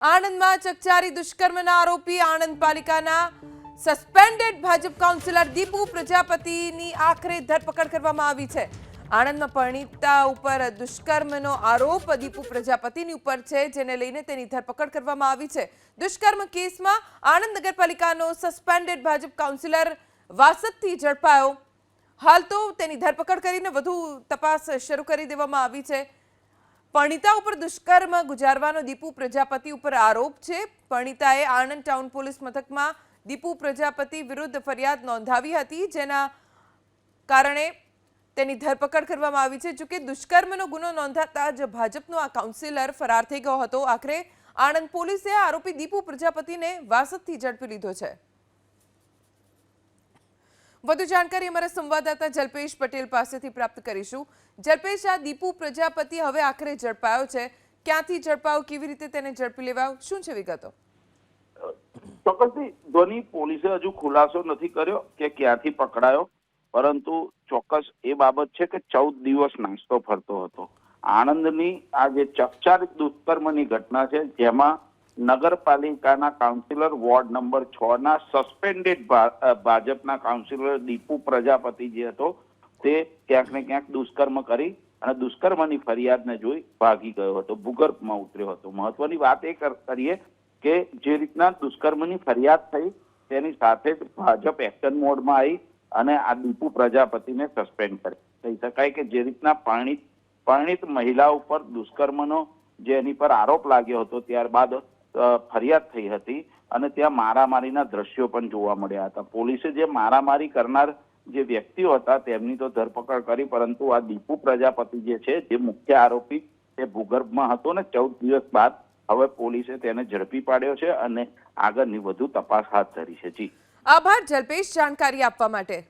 આણંદમાં ચકચારી દુષ્કર્મના આરોપી આણંદ પાલિકાના સસ્પેન્ડેડ ભાજપ કાઉન્સિલર દીપુ પ્રજાપતિની આખરે ધરપકડ કરવામાં આવી છે। આણંદમાં પરિણીતા ઉપર દુષ્કર્મનો આરોપ દીપુ પ્રજાપતિની ઉપર છે, જેને લઈને તેની ધરપકડ કરવામાં આવી છે। દુષ્કર્મ કેસમાં આણંદ નગરપાલિકાનો સસ્પેન્ડેડ ભાજપ કાઉન્સિલર વાસદથી ઝડપાયો। હાલ તો તેની ધરપકડ કરીને વધુ તપાસ શરૂ કરી દેવામાં આવી છે। પરિણીતા ઉપર દુષ્કર્મ ગુજારવાનો દીપુ પ્રજાપતિ ઉપર આરોપ છે। પરિણીતાએ આણંદ ટાઉન પોલીસ મથકમાં દીપુ પ્રજાપતિ વિરુદ્ધ ફરિયાદ નોંધાવી હતી, જેના કારણે તેની ધરપકડ કરવામાં આવી છે। જોકે દુષ્કર્મનો ગુનો નોંધાતા જ ભાજપનો આ કાઉન્સિલર ફરાર થઈ ગયો હતો। આખરે આણંદ પોલીસે આરોપી દીપુ પ્રજાપતિને વાસદથી ઝડપી લીધો છે। વધુ જાણકારી અમારા સંવાદદાતા જલ્પેશ પટેલ પાસેથી પ્રાપ્ત કરીશું। જલ્પેશ, આ દીપુ પ્રજાપતિ હવે આખરે ઝડપાયો છે, ક્યાંથી ઝડપાયો, કેવી રીતે તેને ઝડપી લેવાયો, શું છે વિગતો? ચોક્કસથી ધોની પોલીસે હજુ ખુલાસો નથી કર્યો કે ક્યાંથી પકડાયો, પરંતુ ચોક્કસ એ બાબત છે કે 14 દિવસ નાસ્તો ફરતો હતો। આણંદની આ જે ચકચારિત દુષ્કર્મની ઘટના છે, જેમાં નગરપાલિકાના કાઉન્સિલર વોર્ડ નંબર 6 ના સસ્પેન્ડેડ ભાજપના કાઉન્સિલર દીપુ પ્રજાપતિ જે હતો તે ક્યાંક ને ક્યાંક દુષ્કર્મ કરી અને દુષ્કર્મની ફરિયાદને જોઈ ભાગી ગયો હતો, ભૂગર્ભમાં ઉતર્યો હતો। મહત્વની વાત એ કરીએ કે જે રીતના દુષ્કર્મની ફરિયાદ થઈ તેની સાથે જ ભાજપ એક્શન મોડમાં આવી અને આ દીપુ પ્રજાપતિને સસ્પેન્ડ કરી। કહી શકાય કે જે રીતના પરિણીત મહિલા ઉપર દુષ્કર્મનો જે એની પર આરોપ લાગ્યો હતો, ત્યારબાદ ફરિયાદ થઈ હતી અને ત્યાં મારામારીના દ્રશ્યો પણ જોવા મળ્યા હતા। પોલીસે જે મારામારી કરનાર જે વ્યક્તિઓ હતા તેમની તો ધરપકડ કરી, પરંતુ આ દીપુ પ્રજાપતિ જે છે, જે મુખ્ય આરોપી તે ભૂગર્ભમાં હતો ને 14 દિવસ બાદ હવે પોલીસે તેને ઝડપી પાડ્યો છે અને આગળની વધુ તપાસ હાથ ધરી છે। જી, આભાર જલ્પેશ જાણકારી આપવા માટે।